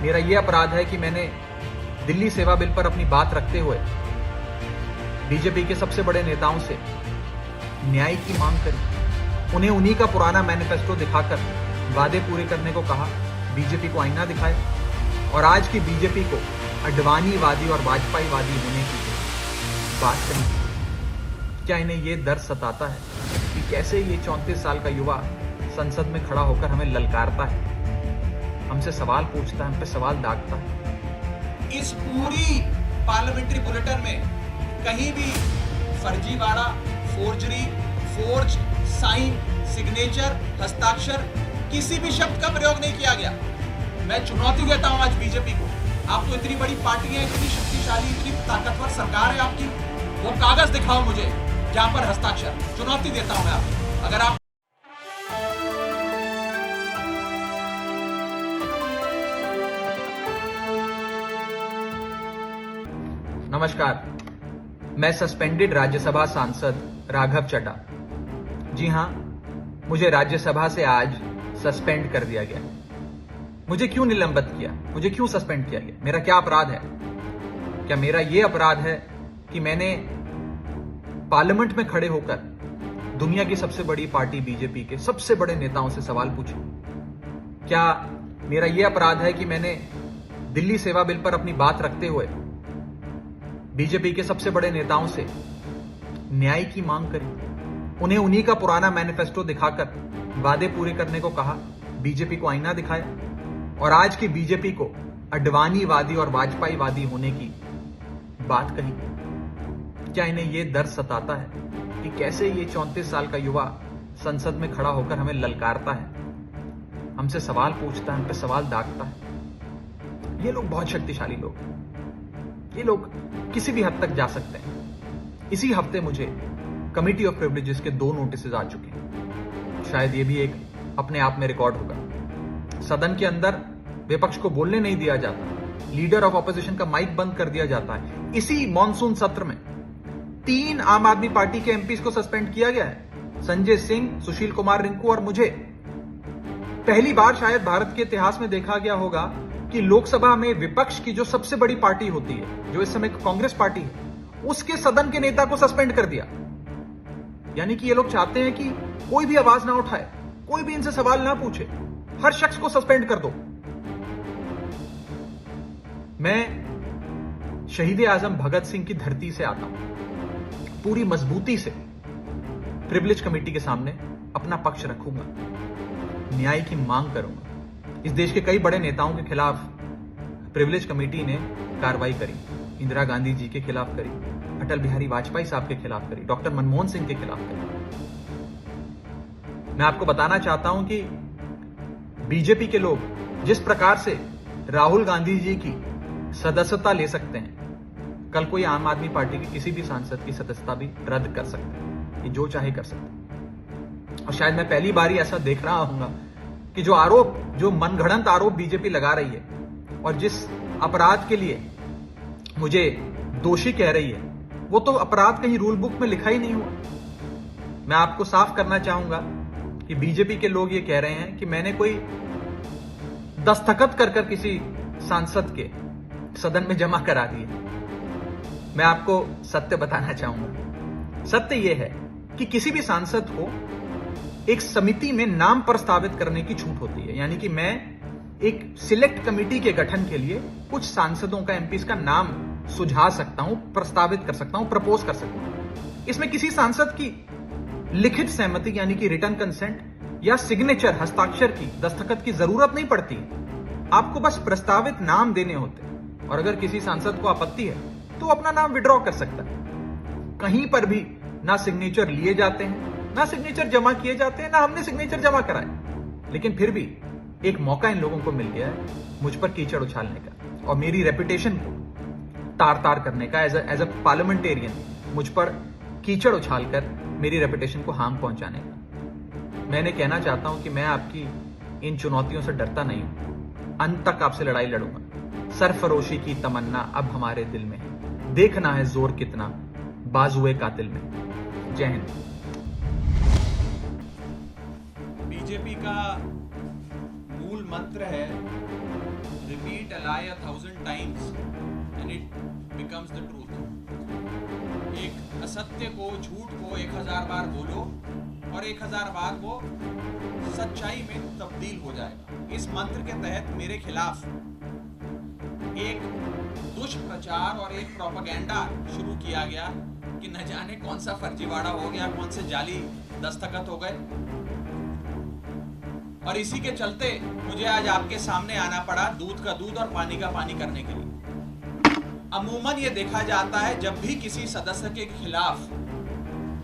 मेरा ये अपराध है कि मैंने दिल्ली सेवा बिल पर अपनी बात रखते हुए बीजेपी के सबसे बड़े नेताओं से न्याय की मांग करी, उन्हें उन्हीं का पुराना मैनिफेस्टो दिखाकर वादे पूरे करने को कहा, बीजेपी को आईना दिखाए और आज की बीजेपी को अडवाणीवादी और वाजपेयीवादी होने की बात करी। क्या इन्हें ये डर सताता है कि कैसे ये 34 साल का युवा संसद में खड़ा होकर हमें ललकारता है, हमसे सवाल पूछता है, हम पे सवाल दागता है। इस पूरी पार्लियामेंट्री बुलेटिन में कहीं भी फर्जीवाड़ा, फोर्जरी, फोर्ज, साइन, सिग्नेचर, हस्ताक्षर किसी भी शब्द का प्रयोग नहीं किया गया। मैं चुनौती देता हूं आज बीजेपी को। आप तो इतनी बड़ी पार्टी है, इतनी शक्तिशाली, इतनी ताकतवर सरकार है आपकी, वो कागज दिखाओ मुझे जहां पर हस्ताक्षर। चुनौती देता हूं मैं आपको। अगर आप नमस्कार, मैं सस्पेंडेड राज्यसभा सांसद राघव चड्ढा। जी हां, मुझे राज्यसभा से आज सस्पेंड कर दिया गया। मुझे क्यों निलंबित किया, मुझे क्यों सस्पेंड किया गया, मेरा क्या अपराध है? क्या मेरा यह अपराध है कि मैंने पार्लियामेंट में खड़े होकर दुनिया की सबसे बड़ी पार्टी बीजेपी के सबसे बड़े नेताओं से सवाल पूछे? क्या मेरा यह अपराध है कि मैंने दिल्ली सेवा बिल पर अपनी बात रखते हुए बीजेपी के सबसे बड़े नेताओं से न्याय की मांग करी, उन्हें उन्हीं का पुराना मैनिफेस्टो दिखाकर वादे पूरे करने को कहा, बीजेपी को आईना दिखाया और आज की बीजेपी को अडवाणीवादी और वाजपेयीवादी होने की बात कही? क्या इन्हें यह डर सताता है कि कैसे ये 34 साल का युवा संसद में खड़ा होकर हमें ललकारता है, हमसे सवाल पूछता है, हम पे सवाल दागता है? ये लोग बहुत शक्तिशाली लोग, ये लोग किसी भी हद तक जा सकते हैं। इसी हफ्ते मुझे कमिटी ऑफ प्रिविलेजेस के 2 नोटिस आ चुके हैं। शायद ये भी एक अपने आप में रिकॉर्ड होगा। सदन के अंदर विपक्ष को बोलने नहीं दिया जाता, लीडर ऑफ ऑपोजिशन का माइक बंद कर दिया जाता है। इसी मॉनसून सत्र में 3 आम आदमी पार्टी के एमपीज को सस्पेंड किया गया है, संजय सिंह, सुशील कुमार रिंकू और मुझे। पहली बार शायद भारत के इतिहास में देखा गया होगा कि लोकसभा में विपक्ष की जो सबसे बड़ी पार्टी होती है, जो इस समय कांग्रेस पार्टी है, उसके सदन के नेता को सस्पेंड कर दिया। यानी कि ये लोग चाहते हैं कि कोई भी आवाज ना उठाए, कोई भी इनसे सवाल ना पूछे, हर शख्स को सस्पेंड कर दो। मैं शहीद आजम भगत सिंह की धरती से आता हूं, पूरी मजबूती से प्रिविलेज कमेटी के सामने अपना पक्ष रखूंगा, न्याय की मांग करूंगा। इस देश के कई बड़े नेताओं के खिलाफ प्रिविलेज कमेटी ने कार्रवाई करी, इंदिरा गांधी जी के खिलाफ करी, अटल बिहारी वाजपेयी साहब के खिलाफ करी, डॉक्टर मनमोहन सिंह के खिलाफ करी। मैं आपको बताना चाहता हूं कि बीजेपी के लोग जिस प्रकार से राहुल गांधी जी की सदस्यता ले सकते हैं, कल कोई आम आदमी पार्टी के किसी भी सांसद की सदस्यता भी रद्द कर सकते हैं। ये जो चाहे कर सकते हैं। और शायद मैं पहली बार ही ऐसा देख रहा हूंगा कि जो मनगढ़ंत आरोप बीजेपी लगा रही है और जिस अपराध के लिए मुझे दोषी कह रही है, वो तो अपराध कहीं रूल बुक में लिखा ही नहीं हुआ। मैं आपको साफ करना चाहूंगा कि बीजेपी के लोग ये कह रहे हैं कि मैंने कोई दस्तखत कर किसी सांसद के सदन में जमा करा दिए। मैं आपको सत्य बताना चाहूंगा। सत्य यह है कि किसी भी सांसद को एक समिति में नाम प्रस्तावित करने की छूट होती है। यानी कि मैं एक सिलेक्ट कमेटी के गठन के लिए कुछ सांसदों का, एमपीज का नाम सुझा सकता हूं, प्रस्तावित कर सकता हूं, प्रपोज कर सकता हूं। इसमें किसी सांसद की लिखित सहमति यानी कि रिटर्न कंसेंट या सिग्नेचर, हस्ताक्षर की, दस्तखत की जरूरत नहीं पड़ती। आपको बस प्रस्तावित नाम देने होते और अगर किसी सांसद को आपत्ति है तो अपना नाम विड्रॉ कर सकता है। कहीं पर भी ना सिग्नेचर लिए जाते हैं, ना सिग्नेचर जमा किए जाते हैं, ना हमने सिग्नेचर जमा कराए। लेकिन फिर भी एक मौका इन लोगों को मिल गया है मुझ पर कीचड़ उछालने का और मेरी रेपुटेशन को तार तार करने का। एज अ पार्लियामेंटेरियन मुझ पर कीचड़ उछालकर मेरी रेपुटेशन को हार्म पहुंचाने का। मैंने कहना चाहता हूं कि मैं आपकी इन चुनौतियों से डरता नहीं हूं, अंत तक आपसे लड़ाई लड़ूंगा। सरफरोशी की तमन्ना अब हमारे दिल में है, देखना है जोर कितना बाजुए कातिल में। जय हिंद। बीजेपी का मूल मंत्र है repeat might a lie 1,000 times and it becomes the truth. एक असत्य को, झूठ को 1000 बार बोलो और 1000 बार वो सच्चाई में तब्दील हो जाएगा। इस मंत्र के तहत मेरे खिलाफ एक दुष्प्रचार और एक प्रोपेगेंडा शुरू किया गया कि न जाने कौन सा फर्जीवाड़ा हो गया, कौन से जाली दस्तखत हो गए, और इसी के चलते मुझे आज आपके सामने आना पड़ा दूध का दूध और पानी का पानी करने के लिए। अमूमन ये देखा जाता है जब भी किसी सदस्य के खिलाफ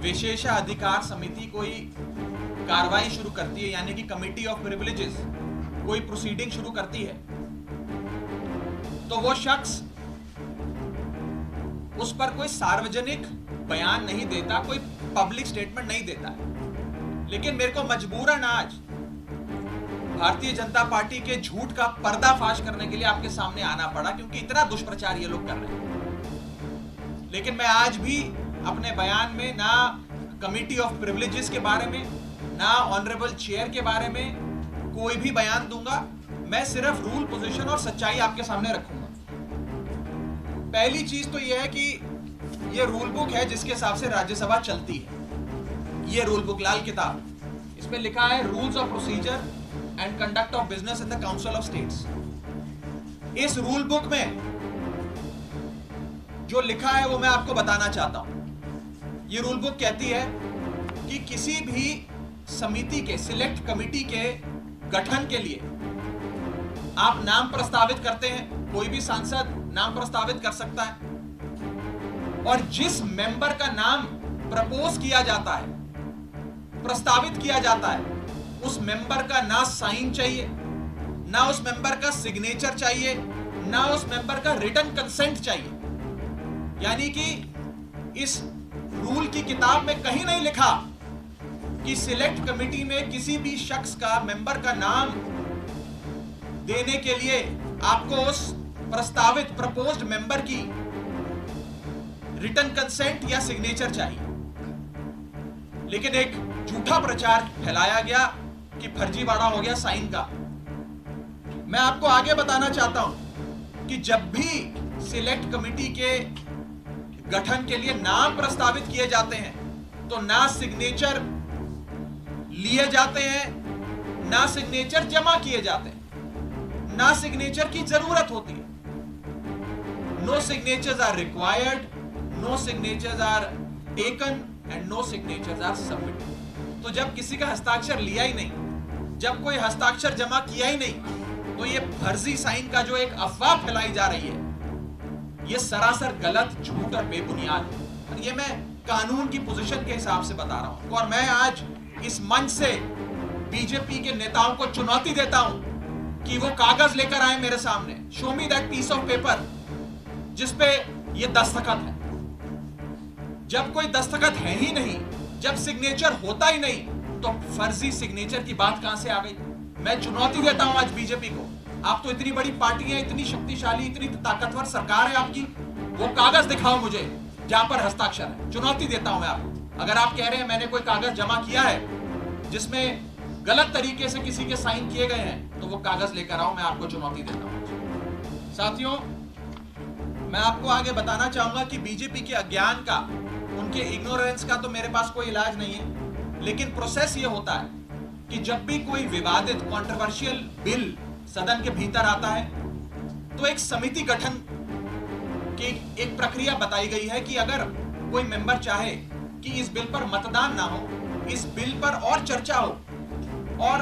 विशेषाधिकार समिति कोई कार्रवाई शुरू करती है, यानी कि कमिटी ऑफ प्रिविलेजेस कोई प्रोसीडिंग शुरू करती है, तो वो शख्स उस पर कोई सार्वजनिक बयान नहीं देता, कोई पब्लिक स्टेटमेंट नहीं देता है। लेकिन मेरे को मजबूरन आज भारतीय जनता पार्टी के झूठ का पर्दाफाश करने के लिए आपके सामने आना पड़ा, क्योंकि इतना दुष्प्रचार ये लोग कर रहे हैं। लेकिन मैं आज भी अपने बयान में ना कमिटी ऑफ प्रिविलेजेस के बारे में, ना ऑनरेबल चेयर के बारे में कोई भी बयान दूंगा। मैं सिर्फ रूल, पोजीशन और सच्चाई आपके सामने रखूंगा। पहली चीज तो यह है कि यह रूल बुक है जिसके हिसाब से राज्यसभा चलती है। यह रूल बुक, लाल किताब, इसमें लिखा है rules of procedure and conduct of business in the council of states. इस रूल बुक में जो लिखा है वो मैं आपको बताना चाहता हूं। ये रूल बुक कहती है कि किसी भी समिति के, सिलेक्ट कमिटी के गठन के लिए आप नाम प्रस्तावित करते हैं, कोई भी सांसद नाम प्रस्तावित कर सकता है, और जिस मेंबर का नाम प्रपोज किया जाता है, प्रस्तावित किया जाता है, उस मेंबर का ना साइन चाहिए, ना उस मेंबर का सिग्नेचर चाहिए, ना उस मेंबर का रिटन कंसेंट चाहिए। यानी कि इस रूल की किताब में कहीं नहीं लिखा कि सिलेक्ट कमिटी में किसी भी शख्स का, मेंबर का नाम देने के लिए आपको उस प्रस्तावित, प्रपोज्ड मेंबर की रिटन कंसेंट या सिग्नेचर चाहिए। लेकिन एक झूठा प्रचार फैलाया गया कि फर्जीवाड़ा हो गया साइन का। मैं आपको आगे बताना चाहता हूं कि जब भी सिलेक्ट कमिटी के गठन के लिए नाम प्रस्तावित किए जाते हैं तो ना सिग्नेचर लिए जाते हैं, ना सिग्नेचर जमा किए जाते हैं, ना सिग्नेचर की जरूरत होती है। No signatures are required, no signatures are taken and no signatures are submitted. तो जब किसी का हस्ताक्षर लिया ही नहीं, जब कोई हस्ताक्षर जमा किया ही नहीं, तो ये फर्जी साइन का जो एक अफवाह फैलाई जा रही है, ये सरासर गलत, झूठ और बेबुनियाद है। और ये मैं कानून की पोजीशन के हिसाब से बता रहा हूं। और मैं आज इस मंच से बीजेपी के नेताओं को चुनौती देता हूं कि वो कागज लेकर आए मेरे सामने, show me that piece of paper जिसपे ये दस्तखत है। जब कोई दस्तखत है ही नहीं, जब सिग्नेचर होता ही नहीं, तो फर्जी सिग्नेचर की बात कहां से आ गई? मैं चुनौती देता हूं आज बीजेपी को। आप तो इतनी बड़ी पार्टी है, इतनी शक्तिशाली, इतनी ताकतवर सरकार है आपकी, वो कागज दिखाओ मुझे जहां पर हस्ताक्षर है। चुनौती देता हूं मैं आपको। अगर आप कह रहे हैं मैंने कोई कागज जमा किया है जिसमें गलत तरीके से किसी के साइन किए गए हैं, तो वो कागज लेकर आओ, मैं आपको चुनौती देता हूं। साथियों, मैं आपको आगे बताना चाहूंगा कि बीजेपी के अज्ञान का, उनके इग्नोरेंस का तो मेरे पास कोई इलाज नहीं है। लेकिन प्रोसेस ये होता है कि जब भी कोई विवादित, कंट्रोवर्शियल बिल सदन के भीतर आता है, तो एक समिति गठन की एक प्रक्रिया बताई गई है कि अगर कोई मेंबर चाहे कि इस बिल पर मतदान ना हो, इस बिल पर और चर्चा हो और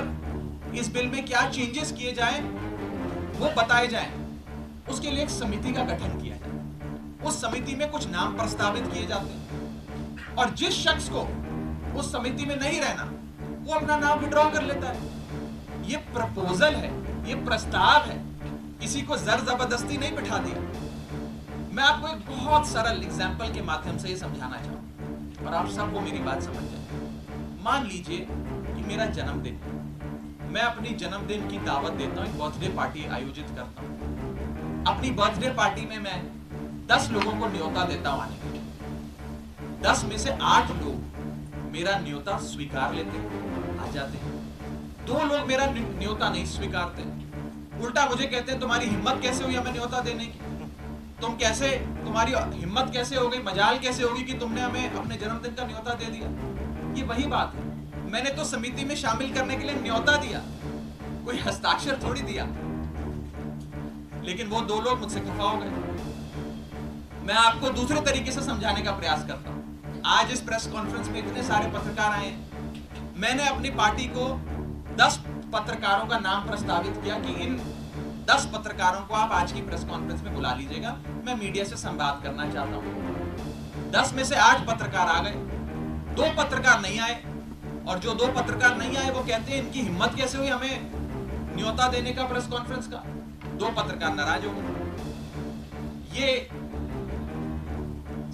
इस बिल में क्या चेंजेस किए जाएं वो बताए जाएं, उसके लिए एक समिति का गठन किया जाए। उस समिति में कुछ नाम प्रस्तावित किए जाते हैं और जिस शख्स को उस समिति में नहीं रहना, वो अपना नाम विड्रॉ कर लेता है। ये प्रपोजल है, ये प्रस्ताव है, किसी को जर जबरदस्ती नहीं बिठा दिया। मैं आपको एक बहुत सरल एग्जाम्पल के माध्यम से ये समझाना चाहूंगा और आप सबको मेरी बात समझ जाए। मान लीजिए कि मेरा जन्मदिन, मैं अपनी जन्मदिन की दावत देता हूं, एक बर्थडे पार्टी आयोजित करता हूं। अपनी बर्थडे पार्टी में मैं 10 लोगों को न्योता देता हूं आने के लिए। 10 में से 8 लोग मेरा न्योता स्वीकार लेते हैं, आ जाते हैं। 2 लोग मेरा न्योता नहीं स्वीकारते, उल्टा मुझे कहते हैं तुम्हारी हिम्मत कैसे हुई हमें न्योता देने की, तुम्हारी हिम्मत कैसे हो गई, मजाल कैसे होगी कि तुमने हमें अपने जन्मदिन का न्योता दे दिया। ये वही बात है, मैंने तो समिति में शामिल करने के लिए न्योता दिया, कोई हस्ताक्षर थोड़ी दिया। लेकिन वो दो लोग मुझसे खफा हो गए। मैं आपको दूसरे तरीके से समझाने का प्रयास करता हूं। आज इस प्रेस कॉन्फ्रेंस में इतने सारे पत्रकार आए हैं, मैंने अपनी पार्टी को 10 पत्रकारों का नाम प्रस्तावित किया कि इन 10 पत्रकारों को आप आज की प्रेस कॉन्फ्रेंस में बुला लीजिएगा, मैं मीडिया से संवाद करना चाहता हूं। 10 में से 8 पत्रकार आ गए, 2 पत्रकार नहीं आए, और जो 2 पत्रकार नहीं आए वो कहते हैं इनकी हिम्मत कैसे हुई हमें न्योता देने का प्रेस कॉन्फ्रेंस का। 2 पत्रकार नाराज हो गए। ये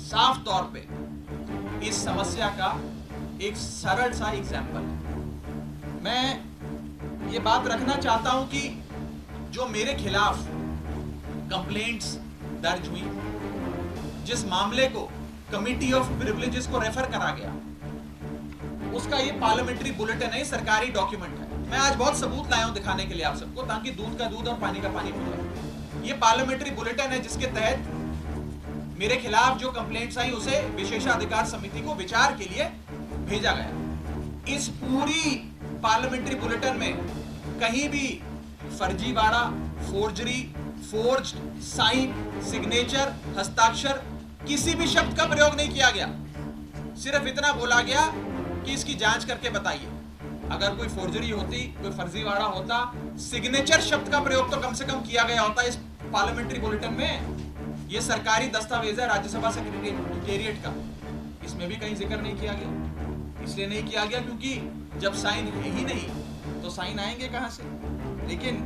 साफ तौर पे इस समस्या का एक सरल सा एग्जाम्पल है। मैं ये बात रखना चाहता हूं कि जो मेरे खिलाफ कंप्लेंट्स दर्ज हुई, जिस मामले को कमिटी ऑफ प्रिविलेजेस को रेफर करा गया, उसका ये पार्लियामेंट्री बुलेटिन है, सरकारी डॉक्यूमेंट है। मैं आज बहुत सबूत लाया हूं दिखाने के लिए आप सबको, ताकि दूध का दूध और पानी का पानी हो जाए। ये पार्लियामेंट्री बुलेटिन है जिसके तहत मेरे खिलाफ जो कंप्लेंट्स आई उसे विशेषाधिकार समिति को विचार के लिए भेजा गया। इस पूरी पार्लियामेंट्री बुलेटिन में कहीं भी फर्जीवाड़ा, फोर्जरी, फोर्ज्ड, साइन, सिग्नेचर, हस्ताक्षर किसी भी शब्द का प्रयोग नहीं किया गया। सिर्फ इतना बोला गया कि इसकी जांच करके बताइए। अगर कोई फोर्जरी होती, कोई फर्जीवाड़ा होता, सिग्नेचर शब्द का प्रयोग तो कम से कम किया गया होता इस पार्लियामेंट्री बुलेटिन में। यह सरकारी दस्तावेज है राज्यसभा सेक्रेटेरिएट का, इसमें भी कहीं जिक्र नहीं किया गया। इसलिए नहीं किया गया क्योंकि जब साइन है ही नहीं तो साइन आएंगे कहां से। लेकिन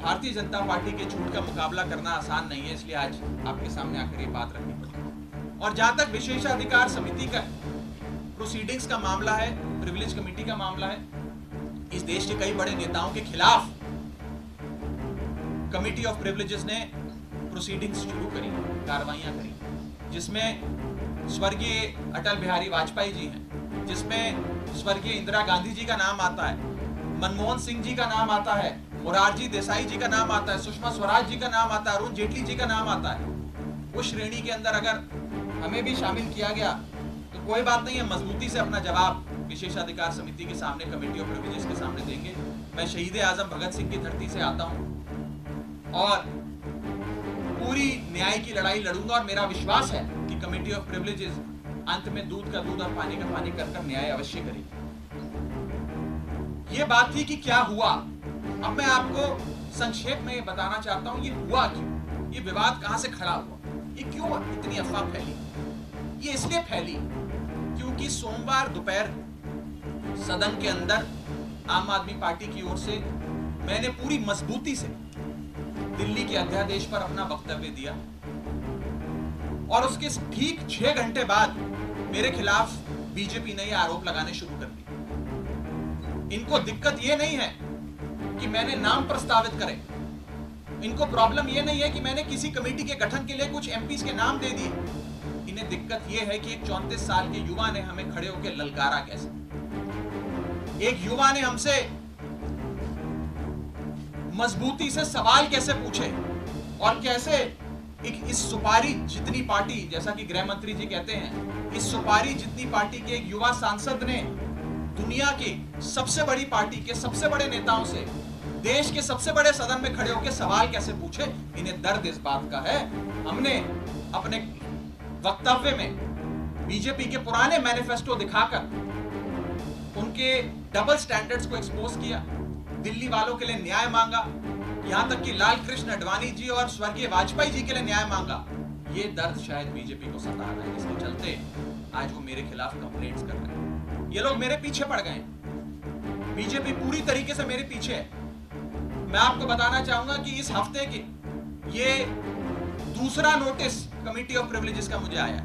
भारतीय जनता पार्टी के झूठ का मुकाबला करना आसान नहीं है, इसलिए आज आपके सामने आकर ये बात रखनी पड़ी। और जहां तक विशेषाधिकार समिति का प्रोसीडिंग्स का मामला है, प्रिविलेज कमेटी का मामला है, इस देश के कई बड़े नेताओं के खिलाफ कमिटी ऑफ प्रिविलेजेस ने प्रोसीडिंग्स शुरू करी, कार्रवाइयां करी, जिसमें स्वर्गीय अटल बिहारी वाजपेयी जी हैं, जिसमें स्वर्गीय इंदिरा गांधी जी का नाम आता है, मनमोहन सिंह जी का नाम आता है, मोरारजी देसाई जी का नाम आता है, सुषमा स्वराज जी का नाम आता है, अरुण जेटली जी का नाम आता है। उस श्रेणी के अंदर अगर हमें भी शामिल किया गया तो कोई बात नहीं है, मजबूती से अपना जवाब विशेषाधिकार समिति के सामने, कमेटी ऑफ प्रिविलेजेस के सामने देंगे। मैं शहीद आजम भगत सिंह की धरती से आता हूं और पूरी न्याय की लड़ाई लड़ूंगा, और मेरा विश्वास है कि कमेटी ऑफ प्रिविलेजेस अंत में दूध का दूध और पानी का पानी कर न्याय अवश्य करेगी। ये बात थी कि क्या हुआ। अब मैं आपको संक्षेप में ये बताना चाहता हूं, ये हुआ क्यों, ये विवाद कहां से खड़ा हुआ, ये क्यों इतनी अफवाह फैली। ये इसलिए फैली क्योंकि सोमवार दोपहर सदन के अंदर आम आदमी पार्टी की ओर से मैंने पूरी मजबूती से दिल्ली के अध्यादेश पर अपना वक्तव्य दिया, और उसके ठीक 6 घंटे बाद मेरे खिलाफ बीजेपी ने ये आरोप लगाने शुरू कर दिए। इनको दिक्कत ये नहीं है कि मैंने नाम प्रस्तावित करे, इनको प्रॉब्लम ये नहीं है कि मैंने किसी कमेटी के गठन के लिए कुछ एमपीज के नाम दे दिए। इन्हें दिक्कत ये है कि एक 34 साल के युवा ने हमें खड़े होकर ललकारा कैसे, एक युवा ने हमसे मजबूती से सवाल कैसे पूछे, और कैसे इस सुपारी जितनी पार्टी, जैसा कि गृह मंत्री जी कहते हैं, इस सुपारी जितनी पार्टी के एक युवा सांसद ने दुनिया की सबसे बड़ी पार्टी के सबसे बड़े नेताओं से देश के सबसे बड़े सदन में खड़े होकर सवाल कैसे पूछे। इन्हें दर्द इस बात का है। हमने अपने वक्तव्य में बीजेपी के पुराने मैनिफेस्टो दिखाकर उनके डबल स्टैंडर्ड्स को एक्सपोज किया, दिल्ली वालों के लिए न्याय मांगा, यहां तक कि लाल कृष्ण अडवाणी जी और स्वर्गीय वाजपेयी जी के लिए न्याय मांगा। ये दर्द शायद बीजेपी को सता रहा है, इसके चलते आज वो मेरे खिलाफ कंप्लेंट्स कर रहे हैं। ये लोग मेरे पीछे पड़ गए, बीजेपी पूरी तरीके से मेरे पीछे है। मैं आपको बताना चाहूंगा कि इस हफ्ते के ये दूसरा नोटिस कमेटी ऑफ प्रिविलेजेस का मुझे आया।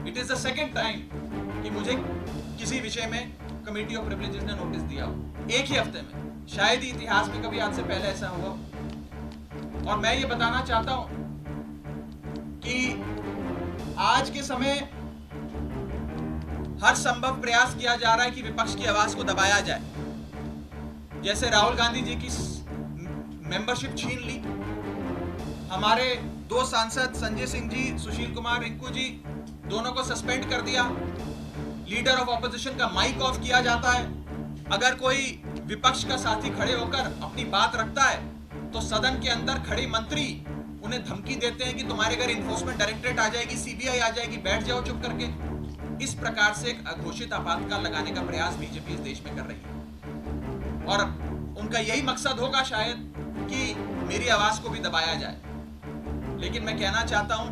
It is the second time कि मुझे किसी विषय में कमेटी ऑफ प्रिविलेजेस ने नोटिस दिया हो एक ही हफ्ते में। शायद ही इतिहास में कभी आज से पहले ऐसा हुआ। और मैं ये बताना चाहता हूं कि आज के समय हर संभव प्रयास किया जा रहा है कि विपक्ष की आवाज को दबाया जाए। जैसे राहुल गांधी जी की मेंबरशिप छीन ली। हमारे 2 सांसद संजय सिंह जी, सुशील कुमार रिंकू जी, दोनों को सस्पेंड कर दिया। लीडर ऑफ ऑपोजिशन का माइक ऑफ किया जाता है। अगर कोई विपक्ष का साथी खड़े होकर अपनी बात रखता है तो सदन के अंदर खड़े मंत्री उन्हें धमकी देते हैं कि तुम्हारे घर इन्फोर्समेंट डायरेक्टरेट आ जाएगी, सीबीआई आ जाएगी, बैठ जाओ चुप करके। इस प्रकार से एक अघोषित आपातकाल लगाने का प्रयास बीजेपी इस देश में कर रही है और उनका यही मकसद होगा शायद कि मेरी आवाज को भी दबाया जाए। लेकिन मैं कहना चाहता हूं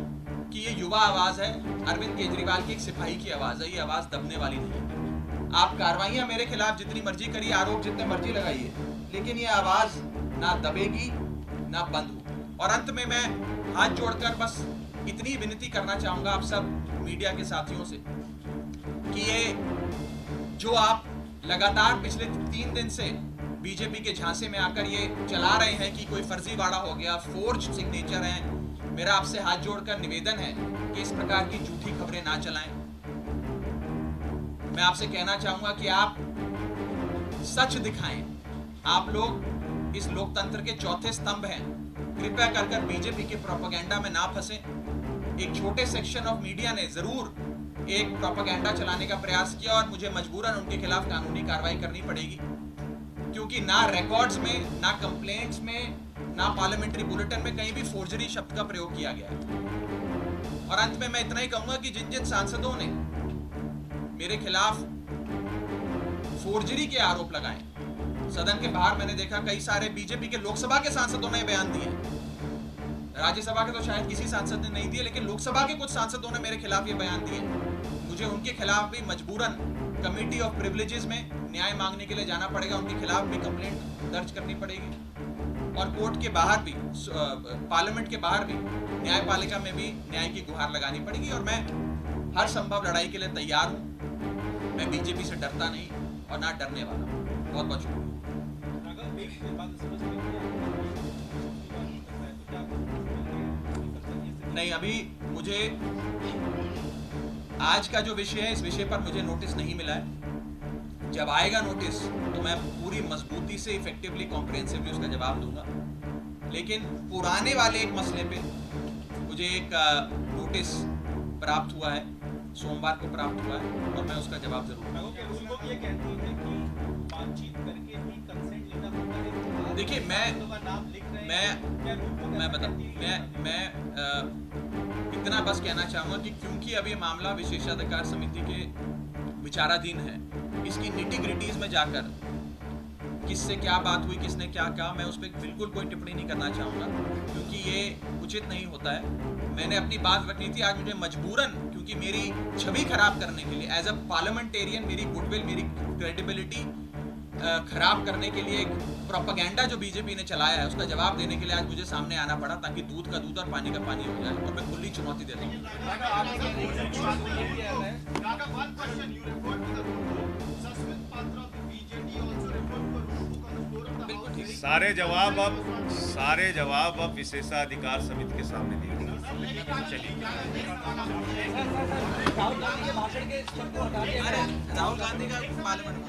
कि ये युवा आवाज है, अरविंद केजरीवाल की एक सिपाही की आवाज है, ये आवाज दबने वाली नहीं है। आप कार्रवाइयां मेरे खिलाफ जितनी मर्जी करिए, आरोप जितने मर्जी लगाइए, लेकिन ये आवाज ना दबेगी ना बंद होगी। और अंत में मैं हाथ जोड़कर बस इतनी विनती करना चाहूंगा आप सब मीडिया के साथियों से कि ये जो आप लगातार पिछले 3 दिन से बीजेपी के झांसे में आकर ये चला रहे हैं कि कोई फर्जीवाड़ा हो गया, फोर्ज सिग्नेचर है, मेरा आपसे हाथ जोड़कर निवेदन है कि इस प्रकार की झूठी खबरें ना चलाएं। मैं आपसे कहना चाहूंगा कि आप सच दिखाएं। आप लोग इस लोकतंत्र के चौथे स्तंभ हैं। कृपया कर बीजेपी के प्रोपेगेंडा में ना फंसे। एक छोटे सेक्शन ऑफ मीडिया ने जरूर एक प्रोपेगेंडा चलाने का प्रयास किया और मुझे मजबूरन उनके खिलाफ कानूनी कार्रवाई करनी पड़ेगी, क्योंकि ना रिकॉर्ड्स में, ना कंप्लेंट्स में, ना पार्लियामेंट्री बुलेटिन में कहीं भी फोर्जरी शब्द का प्रयोग किया गया है। और अंत में मैं इतना ही कहूंगा कि जिन जिन सांसदों ने मेरे खिलाफ फोर्जरी के आरोप लगाए, सदन के बाहर मैंने देखा कई सारे बीजेपी के लोकसभा के सांसदों ने बयान दिए। राज्यसभा के तो शायद किसी सांसद ने नहीं दिए, लेकिन लोकसभा के कुछ सांसदों ने मेरे खिलाफ ये बयान दिए। मुझे उनके खिलाफ भी मजबूरन कमिटी ऑफ प्रिविलेजेस में न्याय मांगने के लिए जाना पड़ेगा, उनके खिलाफ भी कंप्लेंट दर्ज करनी पड़ेगी और कोर्ट के बाहर भी, पार्लियामेंट के बाहर भी, न्यायपालिका में भी न्याय की गुहार लगानी पड़ेगी। और मैं हर संभव लड़ाई के लिए तैयार हूं। मैं बीजेपी से डरता नहीं और ना डरने वाला हूं। बहुत बहुत शुक्रिया। नहीं, अभी मुझे आज का जो विषय है, इस विषय पर मुझे नोटिस नहीं मिला है। जब आएगा नोटिस तो मैं पूरी मजबूती से, इफेक्टिवली, कॉम्प्रिहेंसिवली उसका जवाब दूंगा। लेकिन पुराने वाले एक मसले पे मुझे एक नोटिस प्राप्त हुआ है, सोमवार को प्राप्त हुआ है और मैं उसका जवाब जरूर दूंगा। ये कहती है कि बातचीत करके भी कंसेंट लेना पड़ता है। देखिए, मैं इतना बस कहना चाहूंगा कि क्योंकि अभी मामला विशेषाधिकार समिति के विचाराधीन है, इसकी निटी-ग्रिटीज में जाकर किससे क्या बात हुई, किसने क्या कहा, मैं उस पर बिल्कुल कोई टिप्पणी नहीं करना चाहूंगा, क्योंकि ये उचित नहीं होता है। मैंने अपनी बात रखनी थी, आज मुझे मजबूरन, क्योंकि मेरी छवि खराब करने के लिए, एज अ पार्लियामेंटेरियन, मेरी गुडविल, मेरी क्रेडिबिलिटी खराब करने के लिए एक प्रोपेगेंडा जो बीजेपी ने चलाया है, उसका जवाब देने के लिए आज मुझे सामने आना पड़ा, ताकि दूध का दूध और पानी का पानी हो जाए। और मैं खुली चुनौती देता हूँ। सारे जवाब अब विशेषाधिकार समिति के सामने दिए गए। चलिए, राहुल गांधी के भाषण के राहुल गांधी का पार्लियामेंट